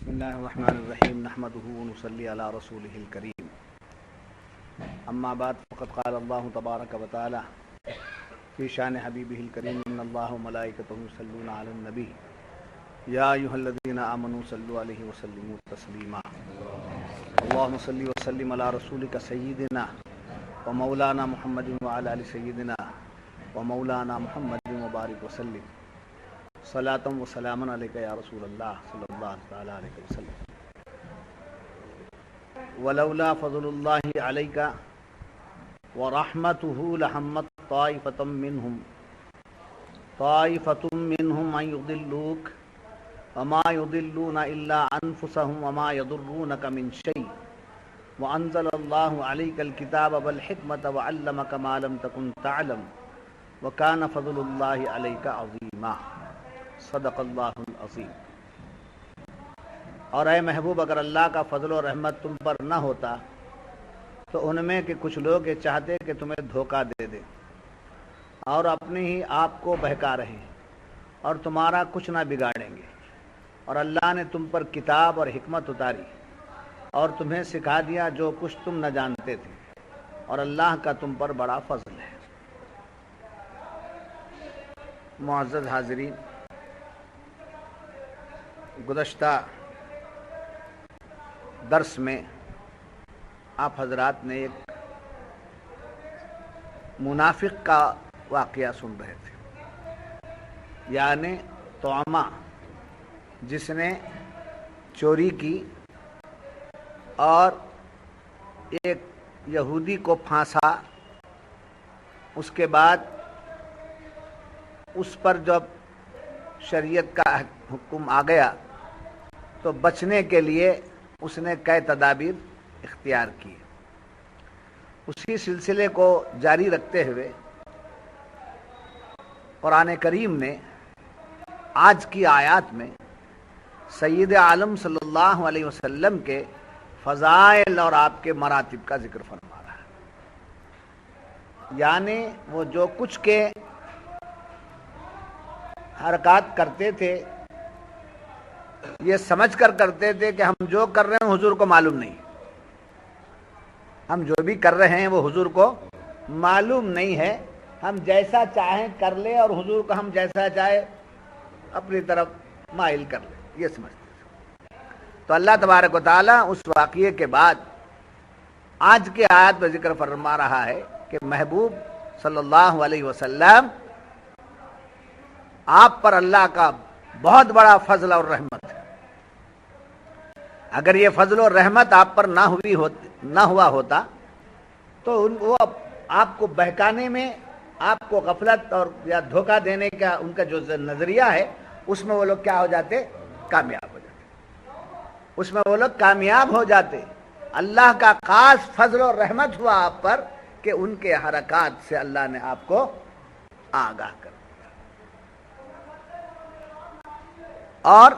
بسم الله الرحمن الرحيم نحمده ونصلي على رسوله الكريم اما بعد فقد قال الله تبارك وتعالى في شان حبيبه الكريم ان الله وملائكته يصلون على النبي يا ايها الذين امنوا صلوا عليه وسلموا تسليما اللهم صل وسلم على رسولك سيدنا ومولانا محمد وعلى ال سيدنا ومولانا محمد وبارك وسلم صلاة و سلام علیک یا رسول اللہ صلی اللہ تعالی علیہ وسلم ولولا فضل اللہ علیک ورحمتہ لہمت طائفۃ منہم ان یضلوک وما یضلون الا انفسهم وما یضرونک من شیء وانزل اللہ علیک الکتاب والحکمۃ وعلمک ما لم تکن تعلم وکان فضل اللہ علیک عظیما صدق اللہ العظیم۔ اور اے محبوب، اگر اللہ کا فضل و رحمت تم پر نہ ہوتا تو ان میں کہ کچھ لوگ یہ چاہتے کہ تمہیں دھوکہ دے دیں اور اپنے ہی آپ کو بہکا رہے ہیں اور تمہارا کچھ نہ بگاڑیں گے، اور اللہ نے تم پر کتاب اور حکمت اتاری اور تمہیں سکھا دیا جو کچھ تم نہ جانتے تھے، اور اللہ کا تم پر بڑا فضل ہے۔ معزز حاضرین، گزشتہ درس میں آپ حضرات نے ایک منافق کا واقعہ سن رہے تھے، یعنی طعمہ جس نے چوری کی اور ایک یہودی کو پھانسا، اس کے بعد اس پر جب شریعت کا حکم آ گیا تو بچنے کے لیے اس نے کئی تدابیر اختیار کی۔ اسی سلسلے کو جاری رکھتے ہوئے قرآن کریم نے آج کی آیات میں سید عالم صلی اللہ علیہ وسلم کے فضائل اور آپ کے مراتب کا ذکر فرما رہا ہے، یعنی وہ جو کچھ کے حرکات کرتے تھے یہ سمجھ کر کرتے تھے کہ ہم جو کر رہے ہیں حضور کو معلوم نہیں، ہم جو بھی کر رہے ہیں وہ حضور کو معلوم نہیں ہے، ہم جیسا چاہیں کر لیں اور حضور کو ہم جیسا چاہے اپنی طرف مائل کر لیں، یہ سمجھتے تھے۔ تو اللہ تبارک و تعالیٰ اس واقعے کے بعد آج کے آیات میں ذکر فرما رہا ہے کہ محبوب صلی اللہ علیہ وسلم آپ پر اللہ کا بہت بڑا فضل اور رحمت ہے۔ اگر یہ فضل اور رحمت آپ پر نہ ہوا ہوتا تو وہ آپ کو بہکانے میں، آپ کو غفلت اور یا دھوکہ دینے کا ان کا جو نظریہ ہے اس میں وہ لوگ کیا ہو جاتے؟ کامیاب ہو جاتے، اس میں وہ لوگ کامیاب ہو جاتے۔ اللہ کا خاص فضل اور رحمت ہوا آپ پر کہ ان کے حرکات سے اللہ نے آپ کو آگاہ کر دیا۔ اور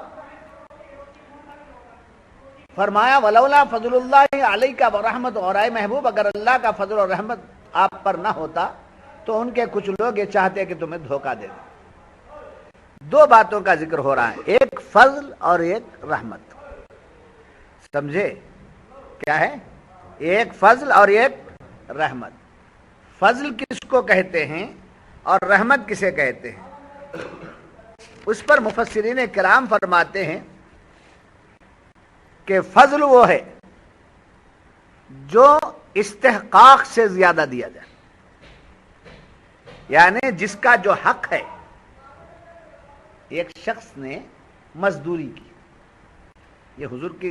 فرمایا ولولا فضل اللہ علیک ورحمت، اور اے محبوب اگر اللہ کا فضل اور رحمت آپ پر نہ ہوتا تو ان کے کچھ لوگ یہ چاہتے کہ تمہیں دھوکہ دے دیں۔ دو باتوں کا ذکر ہو رہا ہے، ایک فضل اور ایک رحمت، سمجھے کیا ہے؟ ایک فضل اور ایک رحمت۔ فضل کس کو کہتے ہیں اور رحمت کسے کہتے ہیں؟ اس پر مفسرین کرام فرماتے ہیں کہ فضل وہ ہے جو استحقاق سے زیادہ دیا جائے، یعنی جس کا جو حق ہے۔ ایک شخص نے مزدوری کی، یہ حضور کی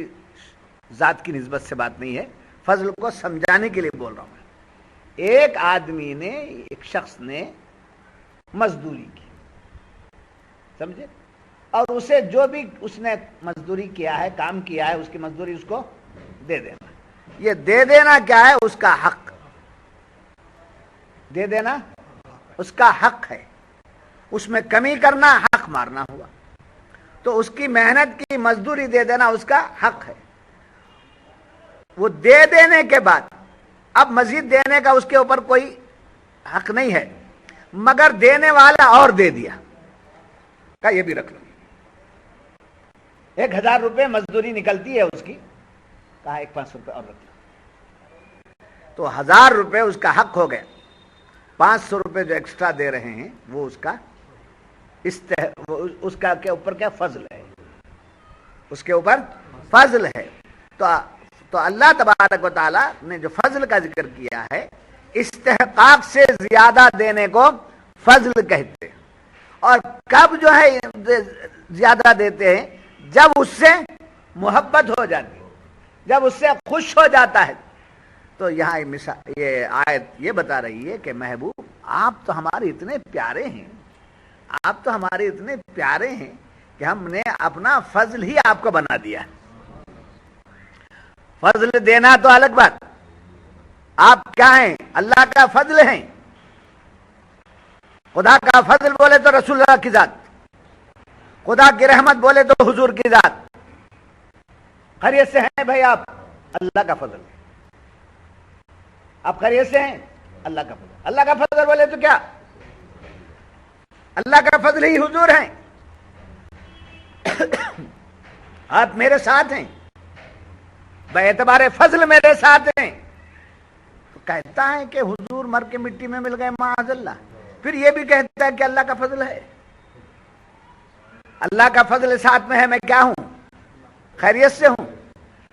ذات کی نسبت سے بات نہیں ہے، فضل کو سمجھانے کے لیے بول رہا ہوں میں۔ ایک آدمی نے، ایک شخص نے مزدوری کی، سمجھے، اور اسے جو بھی اس نے مزدوری کیا ہے، کام کیا ہے، اس کی مزدوری اس کو دے دینا۔ یہ دے دینا کیا ہے؟ اس کا حق، دے دینا اس کا حق ہے، اس میں کمی کرنا حق مارنا ہوا، تو اس کی محنت کی مزدوری دے دینا اس کا حق ہے۔ وہ دے دینے کے بعد اب مزید دینے کا اس کے اوپر کوئی حق نہیں ہے، مگر دینے والا اور دے دیا، کہا یہ بھی رکھ لو، 1000 روپے مزدوری نکلتی ہے اس کی، کہا 500 روپے اور رکھ لو، تو 1000 روپے اس کا حق ہو گیا. 500 روپے جو ایکسٹرا دے رہے ہیں وہ اس کا اس کا کے اوپر کیا فضل ہے، اس کے اوپر فضل ہے. تو اللہ تبارک و تعالیٰ نے جو فضل کا ذکر کیا ہے، استحقاق سے زیادہ دینے کو فضل کہتے ہیں. اور کب جو ہے زیادہ دیتے ہیں؟ جب اس سے محبت ہو جاتی ہے، جب اس سے خوش ہو جاتا ہے. تو یہاں یہ آیت یہ بتا رہی ہے کہ محبوب آپ تو ہمارے اتنے پیارے ہیں، آپ تو ہمارے اتنے پیارے ہیں کہ ہم نے اپنا فضل ہی آپ کو بنا دیا. فضل دینا تو الگ بات، آپ کیا ہیں؟ اللہ کا فضل ہیں. خدا کا فضل بولے تو رسول اللہ کی ذات، خدا کی رحمت بولے تو حضور کی ذات. خیریت سے ہیں بھائی آپ؟ اللہ کا فضل. آپ خیریت سے ہیں؟ اللہ کا فضل. اللہ کا فضل بولے تو کیا؟ اللہ کا فضل ہی حضور ہیں. آپ میرے ساتھ ہیں، بے اعتبار فضل میرے ساتھ ہیں. تو کہتا ہے کہ حضور مر کے مٹی میں مل گئے معاذ اللہ، پھر یہ بھی کہتا ہے کہ اللہ کا فضل ہے. اللہ کا فضل ساتھ میں ہے، میں کیا ہوں؟ خیریت سے ہوں.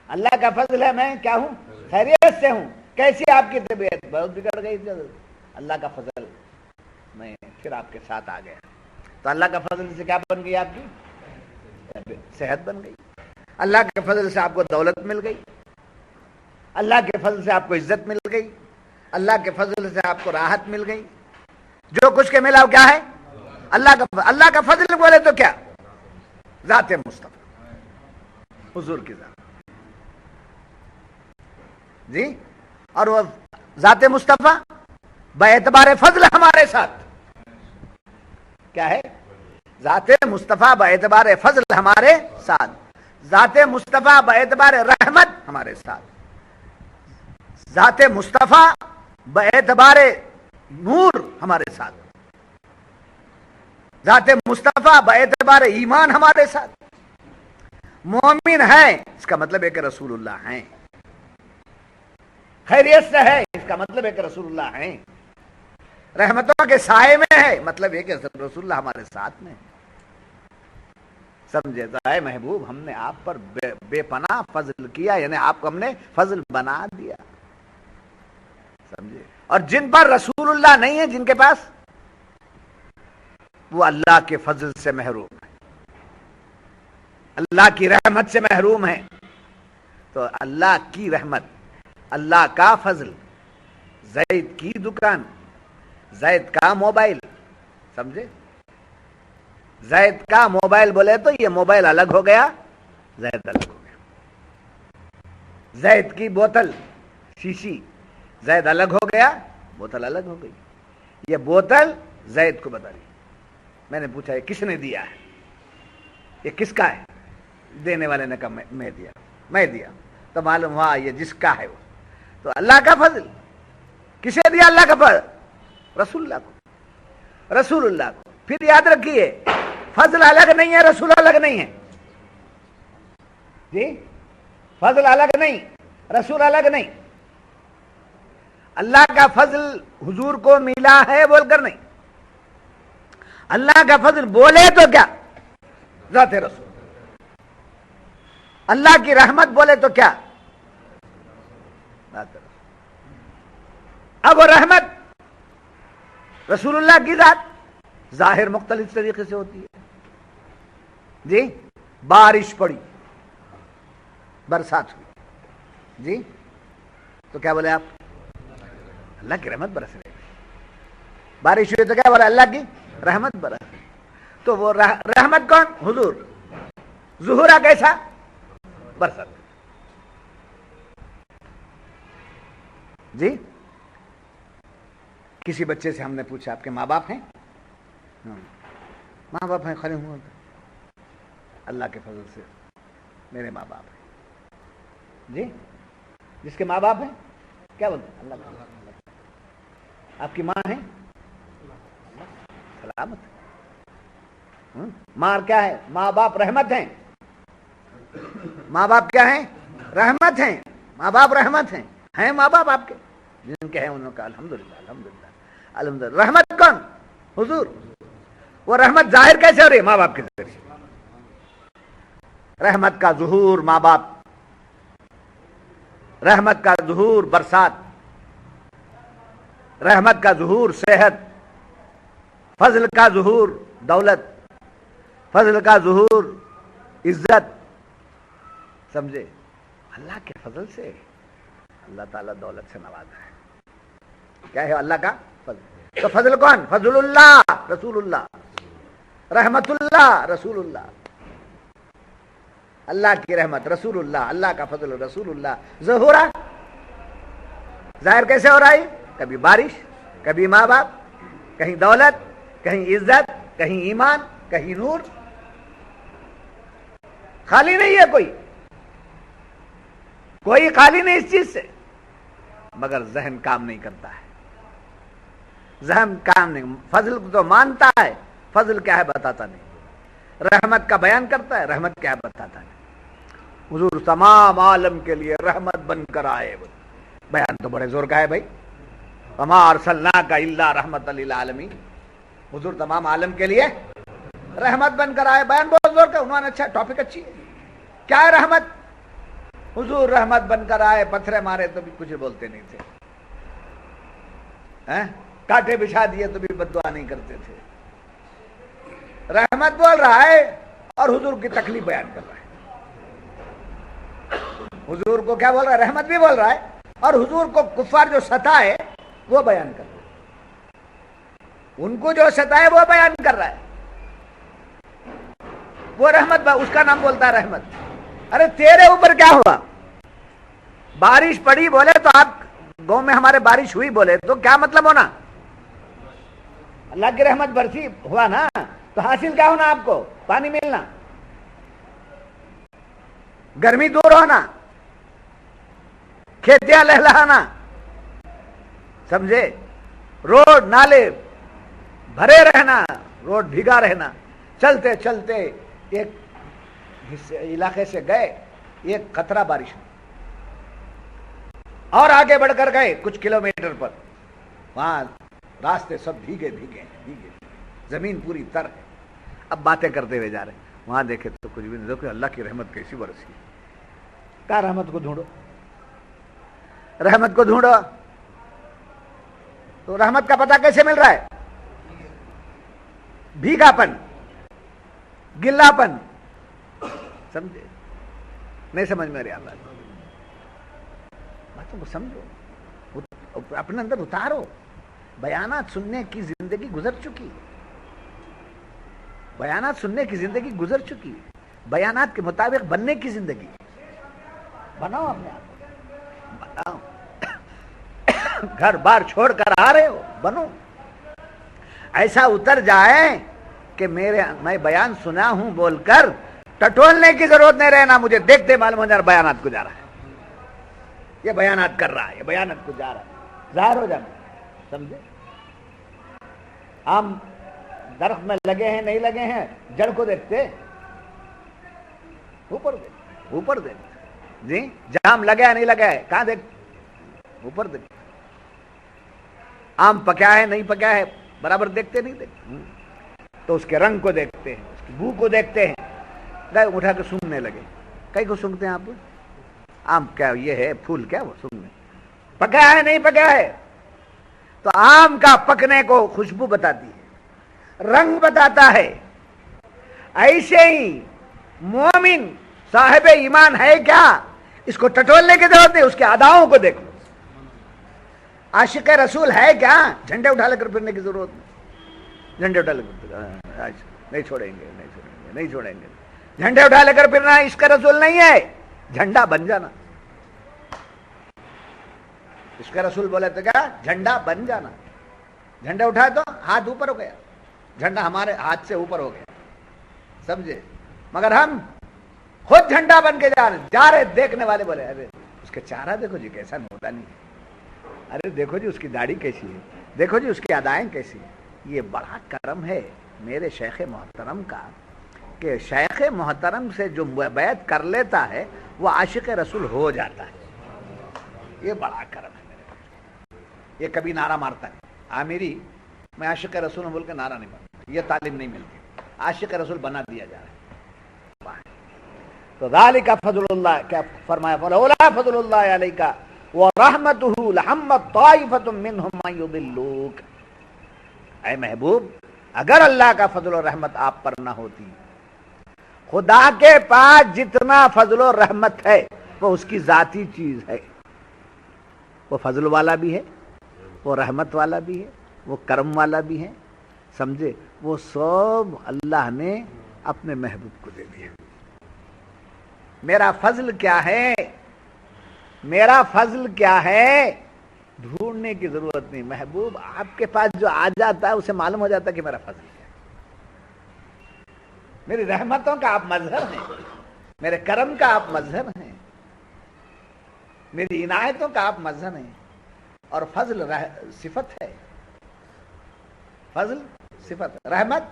اللہ کا فضل ہے، میں کیا ہوں؟ خیریت سے ہوں. کیسی آپ کی طبیعت؟ بہت بگڑ گئی. اللہ کا فضل میں پھر آپ کے ساتھ آ گیا. تو اللہ کا فضل سے کیا بن گئی؟ آپ کی صحت بن گئی. اللہ کے فضل سے آپ کو دولت مل گئی. اللہ کے فضل سے آپ کو عزت مل گئی. اللہ کے فضل سے آپ کو راحت مل گئی. جو کچھ کے ملا وہ کیا ہے؟ اللہ کا فضل بولے تو کیا؟ ذات مصطفیٰ، حضور کی ذات. جی، اور وہ ذات مصطفیٰ بے اعتبار فضل ہمارے ساتھ کیا ہے؟ ذات مصطفیٰ بے اعتبار فضل ہمارے ساتھ. ذات مصطفیٰ بے اعتبار رحمت ہمارے ساتھ. ذات مصطفیٰ بے اعتبار نور ہمارے ساتھ. ذات مصطفیٰ بے اعتبار ایمان ہمارے ساتھ. مومن ہے اس کا مطلب ہے کہ رسول اللہ ہیں. خیریت سے ہے اس کا مطلب ہے کہ رسول اللہ ہیں. رحمتوں کے سائے میں ہے، مطلب یہ کہ رسول اللہ ہمارے ساتھ میں. سمجھے؟ تو اے محبوب ہم نے آپ پر بے پناہ فضل کیا، یعنی آپ کو ہم نے فضل بنا دیا. سمجھے؟ اور جن پر رسول اللہ نہیں ہے، جن کے پاس، وہ اللہ کے فضل سے محروم ہے، اللہ کی رحمت سے محروم ہے. تو اللہ کی رحمت، اللہ کا فضل، زید کی دکان، زید کا موبائل. سمجھے؟ زید کا موبائل بولے تو یہ موبائل الگ ہو گیا، زید الگ ہو گیا. زید کی بوتل شیشی، زید الگ ہو گیا، بوتل الگ ہو گئی. یہ بوتل زید کو بتا رہی. میں نے پوچھا یہ کس نے دیا ہے؟ یہ کس کا ہے؟ دینے والے نے کہا میں دیا. میں دیا تو معلوم ہوا یہ جس کا ہے وہ. تو اللہ کا فضل کسے دیا؟ اللہ کا فضل رسول اللہ کو. رسول اللہ کو. پھر یاد رکھیے فضل الگ نہیں ہے، رسول الگ نہیں ہے. جی، فضل الگ نہیں، رسول الگ نہیں. اللہ کا فضل حضور کو ملا ہے بول کر نہیں. اللہ کا فضل بولے تو کیا؟ ذات رسول. اللہ کی رحمت بولے تو کیا؟ ذات رسول. اب وہ رحمت رسول اللہ کی ذات ظاہر مختلف طریقے سے ہوتی ہے. جی، بارش پڑی، برسات ہوئی. جی، تو کیا بولے آپ؟ اللہ کی رحمت برس رہی. بارش ہوئی تو کیا بولے؟ اللہ کی رحمت برس. تو وہ رحمت کون؟ حضور. ظہورا کیسا؟ برسات. جی، کسی بچے سے ہم نے پوچھا آپ کے ماں باپ ہیں؟ ماں باپ ہیں. کھڑے ہوئے. اللہ کے فضل سے میرے ماں باپ ہیں. جی، جس کے ماں باپ ہیں کیا بولتے ہیں؟ اللہ کا. آپ کی ماں ہے سلامت. ماں کیا ہے؟ ماں باپ رحمت ہیں. ماں باپ کیا ہیں؟ رحمت ہیں. ماں باپ رحمت ہیں ماں باپ آپ کے جن کے ہیں انہوں کا الحمدللہ الحمدللہ الحمدللہ. رحمت کون؟ حضور. وہ رحمت ظاہر کیسے ہو رہی ہے؟ ماں باپ کے ذریعے. رحمت کا ظہور ماں باپ، رحمت کا ظہور برسات، رحمت کا ظہور صحت، فضل کا ظہور دولت، فضل کا ظہور عزت. سمجھے؟ اللہ کے فضل سے اللہ تعالیٰ دولت سے نوازا ہے. کیا ہے اللہ کا فضل؟ تو فضل کون؟ فضل اللہ رسول اللہ، رحمت اللہ رسول اللہ. اللہ کی رحمت رسول اللہ، اللہ کا فضل رسول اللہ. ظہورا ظاہر کیسے ہو رہا ہے؟ کبھی بارش، کبھی ماں باپ، کہیں دولت، کہیں عزت، کہیں ایمان، کہیں نور. خالی نہیں ہے کوئی خالی نہیں اس چیز سے، مگر ذہن کام نہیں کرتا ہے. ذہن کام نہیں. فضل تو مانتا ہے، فضل کیا ہے بتاتا نہیں. رحمت کا بیان کرتا ہے، رحمت کیا ہے بتاتا نہیں. حضور تمام عالم کے لیے رحمت بن کر آئے. بیان تو بڑے زور کا ہے بھائی. وما ارسلناک الا رحمت للعالمین. حضور تمام عالم کے لیے رحمت بن کر آئے. بیان بہت زور کا. عنوان اچھا، ٹاپک اچھی ہے. کیا ہے رحمت؟ حضور رحمت بن کر آئے. پتھرے مارے تو بھی کچھ بولتے نہیں تھے، کانٹے بچھا دیے تو بھی بد دعا نہیں کرتے تھے. رحمت بول رہا ہے اور حضور کی تکلیف بیان کر رہا ہے. حضور کو کیا بول رہا ہے؟ رحمت بھی بول رہا ہے، اور حضور کو کفار جو ستائے وہ بیان کر رہا ہے. ان کو جو ستائے وہ بیان کر رہا ہے. وہ رحمت، اس کا نام بولتا ہے رحمت. ارے تیرے اوپر کیا ہوا؟ بارش پڑی بولے تو آپ گاؤں میں ہمارے بارش ہوئی بولے تو کیا مطلب ہونا؟ اللہ کی رحمت برسی ہوا نا. تو حاصل کیا ہونا؟ آپ کو پانی ملنا، گرمی دور ہونا، کھیتیاں لہلہانا. سمجھے؟ روڈ نالے بھرے رہنا، روڈ بھیگا رہنا. چلتے چلتے ایک علاقے سے گئے، ایک قطرہ بارش میں، اور آگے بڑھ کر گئے کچھ کلومیٹر پر، وہاں راستے سب بھیگے بھیگے بھیگے، زمین پوری تر ہے. اب باتیں کرتے ہوئے جا رہے ہیں، وہاں دیکھے تو کچھ بھی نہیں. دیکھو اللہ کی رحمت کیسی برسی. کہا رحمت کو ڈھونڈو، رحمت کو ڈھونڈو. تو رحمت کا پتہ کیسے مل رہا ہے؟ بھیگا پن، گلا پن. سمجھے؟ نہیں سمجھ میں رہا باتوں کو سمجھو، اپنے اندر اتارو. بیانات سننے کی زندگی گزر چکی، بیانات سننے کی زندگی گزر چکی. بیانات کے مطابق بننے کی زندگی بناؤ. اپنے آپ بناؤ. گھر بار چھوڑ کر آ رہے ہو، بنو. ایسا اتر جائے کہ میں بیان سنا ہوں بول کر ٹٹولنے کی ضرورت نہیں رہنا. مجھے دیکھتے معلوم ہو جائے بیانات کو جا رہا ہے، یہ بیانات کر رہا ہے، یہ بیانات کو جا رہا ہے. ظاہر ہو جانا. سمجھے؟ آم درخت میں لگے ہیں نہیں لگے ہیں، جڑ کو دیکھتے، اوپر دیکھ، اوپر دیکھ. جی جام لگا ہے نہیں لگا ہے کہاں دیکھ؟ اوپر دیکھ. آم پکا ہے نہیں پکا ہے برابر دیکھتے نہیں دیکھتے. تو اس کے رنگ کو دیکھتے ہیں، اس کی بو کو دیکھتے ہیں. گئے اٹھا کے سونگنے لگے. کئی کو سونگتے ہیں آپ؟ آم کیا یہ ہے پھول کیا وہ سونگنے؟ پکا ہے نہیں پکا ہے. تو آم کا پکنے کو خوشبو بتاتی ہے، رنگ بتاتا ہے. ایسے ہی مومن صاحب ایمان ہے کیا؟ اس کو ٹٹولنے کی ضرورت نہیں، اس کے اداؤں کو دیکھو. عاشق رسول ہے کیا؟ جھنڈے اٹھا لے کر پھرنے کی ضرورت نہیں. جھنڈے اٹھا لے کر نہیں چھوڑیں گے، نہیں چھوڑیں گے، نہیں چھوڑیں گے. جھنڈے اٹھا لے کر پھرنا عشق رسول نہیں ہے. جھنڈا بن جانا. عشق رسول بولے تو کیا؟ جھنڈا بن جانا. جھنڈا اٹھائے تو ہاتھ اوپر ہو گیا، جھنڈا ہمارے ہاتھ سے اوپر ہو گیا. سمجھے؟ مگر ہم خود جھنڈا بن کے جا رہے. دیکھنے والے بولے ارے اس کا چہرہ دیکھو جی کیسا ہوتا نہیں ہے، ارے دیکھو جی اس کی داڑھی کیسی ہے، دیکھو جی اس کی ادائیں کیسی ہیں. یہ بڑا کرم ہے میرے شیخ محترم کا کہ شیخ محترم سے جو بیعت کر لیتا ہے وہ عاشق رسول ہو جاتا ہے. یہ بڑا کرم ہے میرے پاس. یہ کبھی نعرہ مارتا ہے عامری میں عاشق رسول ہوں بول کے نعرہ نہیں مارتا. یہ تعلیم نہیں ملتی. عاشق رسول بنا دیا جا رہا ہے. تو ذالک فضل اللہ, کیا فرمایا, فلولا فضل اللہ علیک ورحمتہ لہمت طائفۃ منہم ان یضلوک. اے محبوب, اگر اللہ کا فضل و رحمت آپ پر نہ ہوتی, خدا کے پاس جتنا فضل و رحمت ہے وہ اس کی ذاتی چیز ہے. وہ فضل والا بھی ہے, وہ رحمت والا بھی ہے, وہ کرم والا بھی ہے, سمجھے. وہ سب اللہ نے اپنے محبوب کو دے دیا. میرا فضل کیا ہے, میرا فضل کیا ہے, ڈھونڈنے کی ضرورت نہیں. محبوب آپ کے پاس جو آ جاتا ہے اسے معلوم ہو جاتا ہے کہ میرا فضل کیا ہے. میری رحمتوں کا آپ مظہر ہیں, میرے کرم کا آپ مظہر ہیں, میری عنایتوں کا آپ مظہر ہیں. اور فضل صفت ہے, فضل صفت ہے, رحمت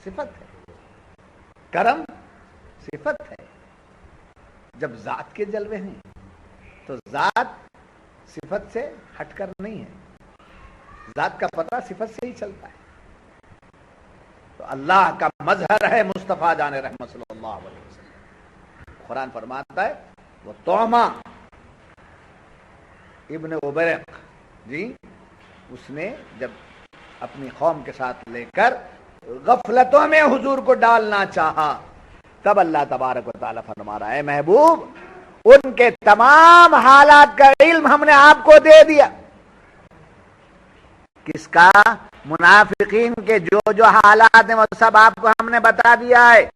صفت ہے, کرم صفت ہے. جب ذات کے جلوے ہیں تو ذات صفت سے ہٹ کر نہیں ہے. ذات کا پتہ صفت سے ہی چلتا ہے. تو اللہ کا مظہر ہے مصطفیٰ جان رحمت صلی اللہ علیہ وسلم. قرآن فرماتا ہے وہ توما ابن عبیرق جی, اس نے جب اپنی قوم کے ساتھ لے کر غفلتوں میں حضور کو ڈالنا چاہا, تب اللہ تبارک و تعالیٰ فرما رہا ہے محبوب ان کے تمام حالات کا علم ہم نے آپ کو دے دیا. کس کا؟ منافقین کے جو جو حالات ہیں وہ سب آپ کو ہم نے بتا دیا ہے.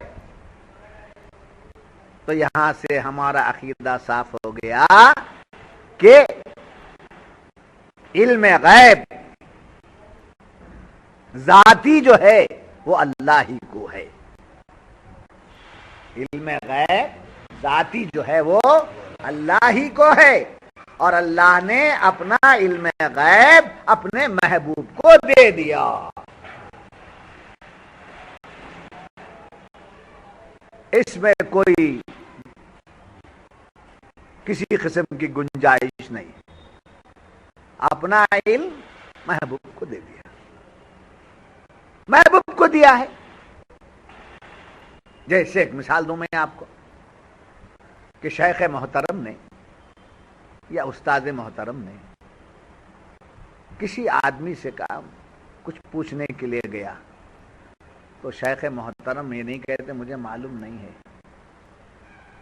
تو یہاں سے ہمارا عقیدہ صاف ہو گیا کہ علم غیب ذاتی جو ہے وہ اللہ ہی کو ہے. علم غیب ذاتی جو ہے وہ اللہ ہی کو ہے, اور اللہ نے اپنا علم غیب اپنے محبوب کو دے دیا. اس میں کوئی کسی قسم کی گنجائش نہیں. اپنا علم محبوب کو دے دیا, محبوب کو دیا ہے. جیسے ایک مثال دوں میں آپ کو کہ شیخ محترم نے یا استاد محترم نے کسی آدمی سے کہا, کچھ پوچھنے کے لیے گیا, تو شیخ محترم یہ نہیں کہتے مجھے معلوم نہیں ہے,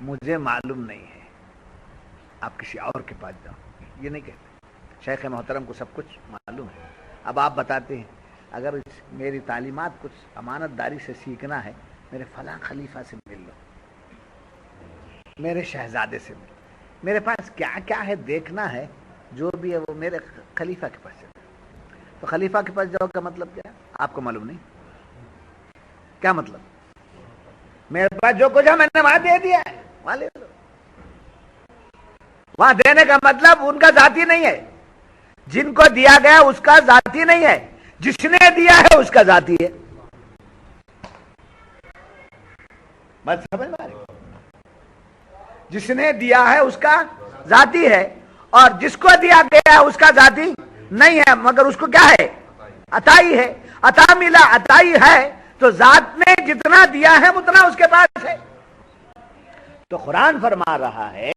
مجھے معلوم نہیں ہے, آپ کسی اور کے پاس جاؤ, یہ نہیں کہتے. شیخ محترم کو سب کچھ معلوم ہے. اب آپ بتاتے ہیں اگر میری تعلیمات کچھ امانت داری سے سیکھنا ہے, میرے فلاں خلیفہ سے مل لو, میرے شہزادے سے مل, میرے پاس کیا کیا ہے دیکھنا ہے, جو بھی ہے وہ میرے خلیفہ کے پاس جاؤ. تو خلیفہ کے پاس جاؤ کا مطلب کیا ہے آپ کو معلوم نہیں؟ کیا مطلب؟ میرے پاس جو کچھ ہے میں نے وہاں دے دیا ہے, وہاں لے لو. وہاں دینے کا مطلب ان کا ذاتی نہیں ہے, جن کو دیا گیا اس کا ذاتی نہیں ہے, جس نے دیا ہے اس کا ذاتی ہے. بات سمجھ میں آ رہی؟ جس نے دیا ہے اس کا ذاتی ہے, اور جس کو دیا گیا ہے اس کا ذاتی نہیں ہے, مگر اس کو کیا ہے؟ عطائی ہے. عطا ملا, عطائی ہے, تو ذات نے جتنا دیا ہے اتنا اس کے پاس ہے. تو قرآن فرما رہا ہے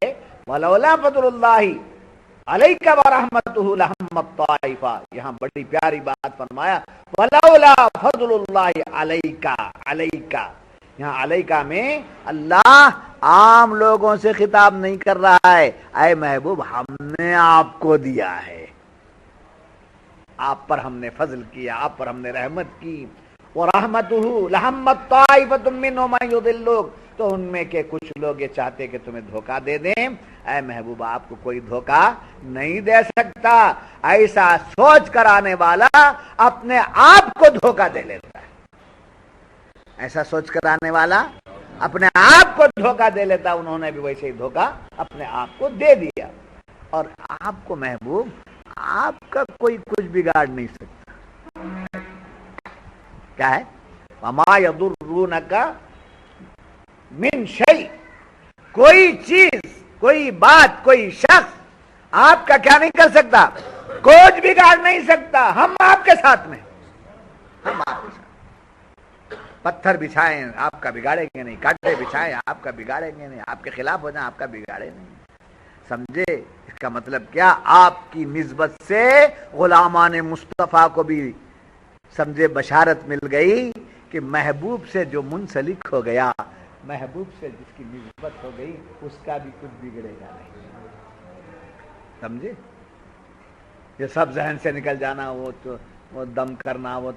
وَلَوْلَا فَضْلُ اللَّهِ عَلَيْكَ وَرَحْمَتُهُ لَهَمَّتْ طَائِفَةٌ. یہاں بڑی پیاری بات فرمایا وَلَوْلَا فَضْلُ اللَّهِ عَلَيْكَ. عَلَيْكَ یہاں علیکہ میں اللہ عام لوگوں سے خطاب نہیں کر رہا ہے. اے محبوب ہم نے آپ کو دیا ہے, آپ پر ہم نے فضل کیا, آپ پر ہم نے رحمت کی. وَرَحْمَتُهُ لَهَمَّتْ طَائِفَةٌ مِّنْهُمْ أَن يُضِلُّوكَ. تو ان میں کے کچھ لوگ یہ چاہتے کہ تمہیں دھوکہ دے دیں. اے محبوب آپ کو کوئی دھوکہ نہیں دے سکتا. ایسا سوچ کر آنے والا اپنے آپ کو دھوکہ دے لیتا ہے. ایسا سوچ کر آنے والا اپنے آپ کو دھوکہ دے لیتا. انہوں نے بھی ویسے ہی دھوکہ اپنے آپ کو دے دیا. اور آپ کو محبوب آپ کا کوئی کچھ بگاڑ نہیں سکتا. کیا ہے؟ وَمَا يَضُرُّونَكَ من شیء، کوئی چیز، کوئی بات، کوئی شخص آپ کا کیا نہیں کر سکتا؟ کچھ بگاڑ نہیں سکتا. ہم آپ کے ساتھ میں، ہم آپ کے ساتھ. پتھر بچھائیں آپ کا بگاڑیں گے نہیں، کانٹے بچھائیں آپ کا بگاڑیں گے نہیں، آپ کے خلاف ہو جائیں آپ کا بگاڑیں نہیں. سمجھے اس کا مطلب کیا؟ آپ کی نسبت سے غلامان مصطفیٰ کو بھی سمجھے بشارت مل گئی کہ محبوب سے جو منسلک ہو گیا، محبوب سے جس کی نسبت ہو گئی، اس کا بھی کچھ بگڑے گا نہیں. سمجھے؟ یہ سب ذہن سے نکل جانا، وہ دم کرنا، وہ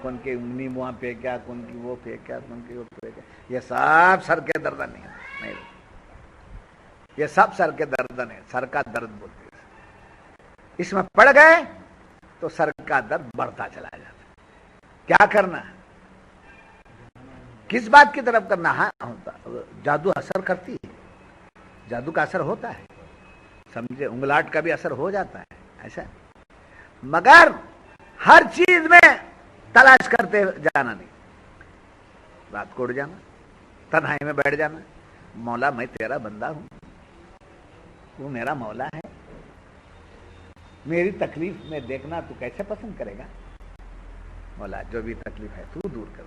کون کی انگلی منہ پہ کیا، کون کی وہ پہ کیا، کون کی وہ پہ کیا، یہ سب سر کے درد نہیں، یہ سب سر کے درد ہے، سر کا درد بولتے ہیں. اس میں پڑ گئے تو سر کا درد بڑھتا چلا جاتا. کیا کرنا ہے؟ کس بات کی طرف کرنا ہے؟ جادو اثر کرتی ہے، جادو کا اثر ہوتا ہے، سمجھے؟ انگلاٹ کا بھی اثر ہو جاتا ہے ایسا، مگر ہر چیز میں تلاش کرتے جانا نہیں. رات کو اڑ جانا، تنہائی میں بیٹھ جانا، مولا میں تیرا بندہ ہوں، تو میرا مولا ہے، میری تکلیف میں دیکھنا تو کیسے پسند کرے گا؟ مولا جو بھی تکلیف ہے تو دور کر.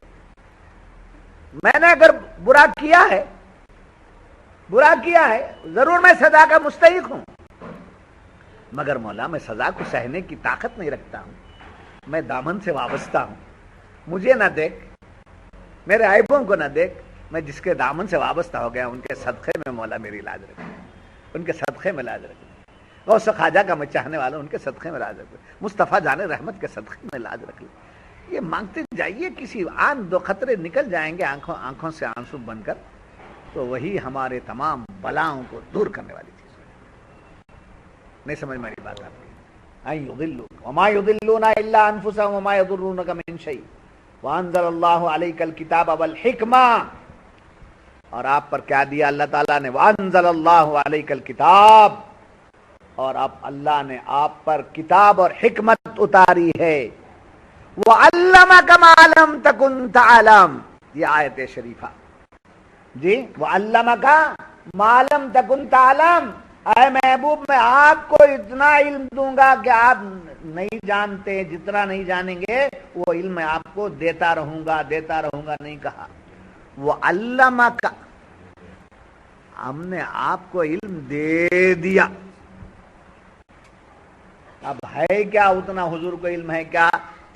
میں نے اگر برا کیا ہے ضرور میں سزا کا مستحق ہوں، مگر مولا میں سزا کو سہنے کی طاقت نہیں رکھتا ہوں، میں دامن سے وابستہ ہوں. مجھے نہ دیکھ، میرے عیبوں کو نہ دیکھ، میں جس کے دامن سے وابستہ ہو گیا ان کے صدقے میں مولا میری لاج رکھ، ان کے صدقے میں لاج رکھ. غوث خواجہ کا میں چاہنے والا ان کے صدقے میں لاج رکھ، مصطفیٰ جان رحمت کے صدقے میں لاج رکھ. یہ مانگتے جائیے، کسی آن دو خطرے نکل جائیں گے آنکھوں سے آنسو بن کر، تو وہی ہمارے تمام بلاؤں کو دور کرنے والی چیز ہے. نہیں سمجھ میں آئی بات آپ کی؟ وما يضلون الا انفسهم وما يضرونك من شيء وانزل الله عليك الكتاب والحكمة. اور آپ پر کیا دیا اللہ تعالیٰ نے؟ وانزل الله عليك الكتاب، اور اب اللہ نے آپ پر کتاب اور حکمت اتاری ہے. وعلمك ما لم تكن تعلم، یہ آیت شریفہ جی. وعلمك ما لم تكن تعلم، اے محبوب میں آپ کو اتنا علم دوں گا کہ آپ نہیں جانتے، جتنا نہیں جانیں گے وہ علم میں آپ کو دیتا رہوں گا نہیں کہا. وعلمك، ہم نے آپ کو علم دے دیا. اب ہے کیا اتنا حضور کو علم ہے کیا؟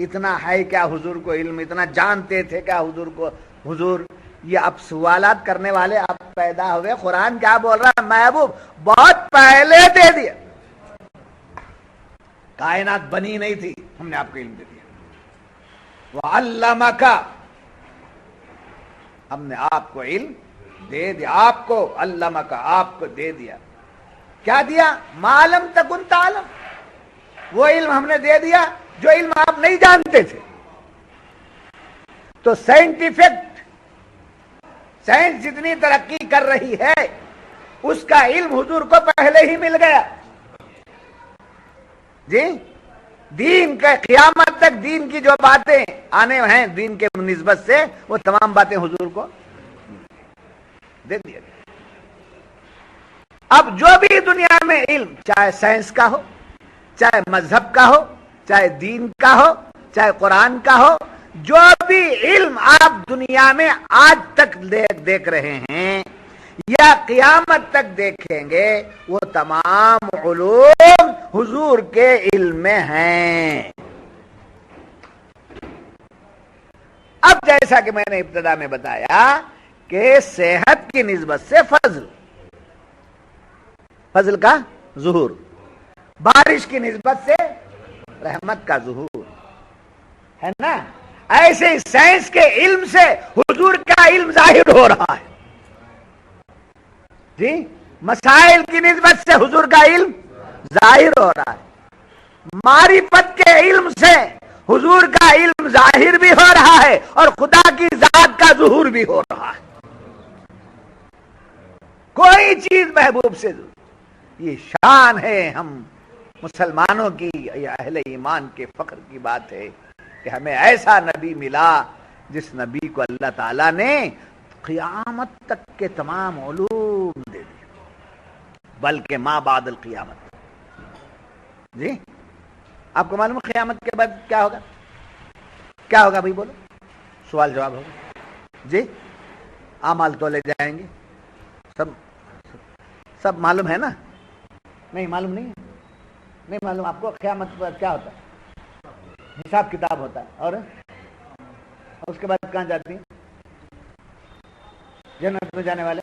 اتنا ہے کیا حضور کو علم؟ اتنا جانتے تھے کیا حضور کو؟ حضور یہ اب سوالات کرنے والے اب پیدا ہوئے. قرآن کیا بول رہا ہے؟ محبوب بہت پہلے دے دیا، کائنات بنی نہیں تھی، ہم نے آپ کو علم دے دیا. وعلمک، ہم نے آپ کو علم دے دیا، آپ کو علمک، آپ کو دے دیا. کیا دیا؟ ما لم تکن تعلم، وہ علم ہم نے دے دیا جو علم آپ نہیں جانتے تھے. تو سائنس جتنی ترقی کر رہی ہے اس کا علم حضور کو پہلے ہی مل گیا جی. دین کے قیامت تک دین کی جو باتیں آنے ہیں دین کے نسبت سے، وہ تمام باتیں حضور کو دے دیا. اب جو بھی دنیا میں علم، چاہے سائنس کا ہو، چاہے مذہب کا ہو، چاہے دین کا ہو، چاہے قرآن کا ہو، جو بھی علم آپ دنیا میں آج تک دیکھ رہے ہیں یا قیامت تک دیکھیں گے، وہ تمام علوم حضور کے علم میں ہیں. اب جیسا کہ میں نے ابتدا میں بتایا کہ صحت کی نسبت سے فضل کا ظہور، بارش کی نسبت سے رحمت کا ظہور ہے نا. ایسے سائنس کے علم سے حضور کا علم ظاہر ہو رہا ہے جی. مسائل کی نسبت سے حضور کا علم ظاہر ہو رہا ہے. معرفت کے علم سے حضور کا علم ظاہر بھی ہو رہا ہے اور خدا کی ذات کا ظہور بھی ہو رہا ہے. کوئی چیز محبوب سے یہ شان ہے ہم مسلمانوں کی، یہ اہل ایمان کے فخر کی بات ہے کہ ہمیں ایسا نبی ملا جس نبی کو اللہ تعالیٰ نے قیامت تک کے تمام علوم دے دیے، بلکہ ما بعد القیامت. جی آپ کو معلوم ہے قیامت کے بعد کیا ہوگا؟ کیا ہوگا بھائی بولو، سوال جواب ہوگا. جی اعمال تولے جائیں گے، سب معلوم ہے نا؟ نہیں معلوم نہیں ہے؟ نہیں معلوم آپ کو قیامت پر کیا ہوتا ہے؟ حساب کتاب ہوتا ہے، اور اس کے بعد کہاں جاتی ہیں؟ جنت میں جانے والے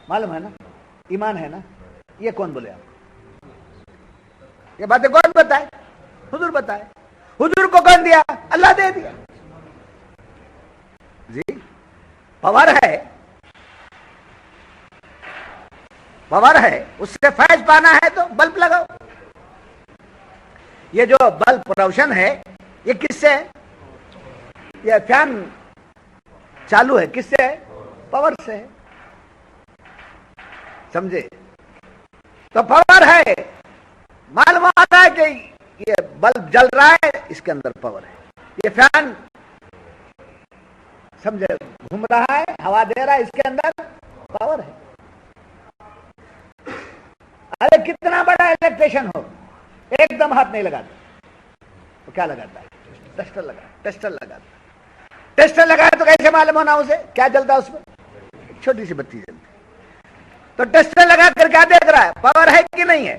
معلوم ہے نا؟ ایمان ہے نا؟ یہ کون بولے آپ؟ یہ باتیں کون بتائے؟ حضور بتائے. حضور کو کون دیا؟ اللہ دے دیا. جی پاور ہے، پاور ہے، اس سے فیض پانا ہے تو بلب لگاؤ. یہ جو بلب روشن ہے یہ کس سے ہے؟ یہ فین چالو ہے کس سے ہے؟ پاور سے ہے. سمجھے؟ تو پاور ہے. معلوم آتا ہے کہ یہ بلب جل رہا ہے، اس کے اندر پاور ہے. یہ فین سمجھے گھوم رہا ہے، ہوا دے رہا ہے، اس کے اندر پاور ہے. ارے کتنا بڑا الیکٹریشن ہو، ایک دم ہاتھ نہیں لگاتا تو کیا لگاتا ہے؟ ٹیسٹر لگا. ٹیسٹر لگاتا ہے. ٹیسٹر لگایا تو کیسے معلوم ہونا اسے کیا جلتا ہے؟ اس میں چھوٹی سی بتی جلتی. تو ٹیسٹر لگا کر کیا دیکھ رہا ہے؟ پاور ہے کہ نہیں ہے؟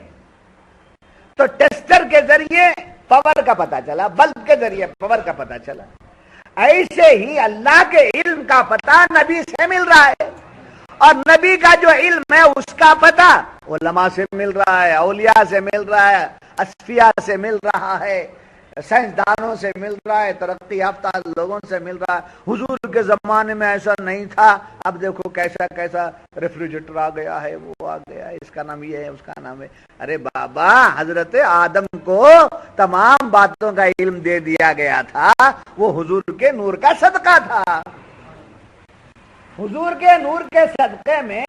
تو ٹیسٹر کے ذریعے پاور کا پتا چلا، بلب کے ذریعے پاور کا پتا چلا. ایسے ہی اللہ کے علم کا پتا نبی سے مل رہا ہے، اور نبی کا جو علم ہے اس کا پتا علماء سے مل رہا ہے، اولیاء سے مل رہا ہے، اصفیاء سے مل رہا ہے، سائنسدانوں سے مل رہا ہے، ترقی یافتہ لوگوں سے مل رہا ہے. حضور کے زمانے میں ایسا نہیں تھا، اب دیکھو کیسا کیسا ریفریجریٹر آ گیا ہے، وہ آ گیا ہے، اس کا نام یہ ہے، اس کا نام ہے. ارے بابا حضرت آدم کو تمام باتوں کا علم دے دیا گیا تھا، وہ حضور کے نور کا صدقہ تھا. حضور کے نور کے صدقے میں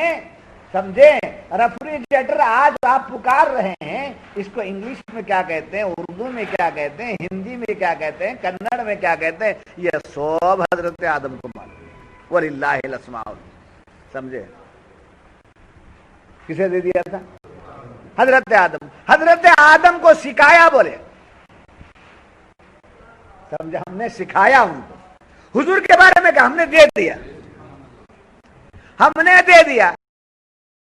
سمجھے ریفریجریٹر آج آپ پکار رہے ہیں، اس کو انگلش میں کیا کہتے ہیں، اردو میں کیا کہتے ہیں، ہندی میں کیا کہتے ہیں، کنڑ میں کیا کہتے ہیں، یہ سب حضرت آدم کو معلوم. وَلِلَّهِ الْأَسْمَاءُ الْحُسْنَى. سمجھے؟ کسے دے دیا تھا؟ حضرت آدم. حضرت آدم کو سکھایا بولے، سمجھے؟ ہم نے سکھایا ان کو. حضور کے بارے میں کہ ہم نے دے دیا، ہم نے دے دیا.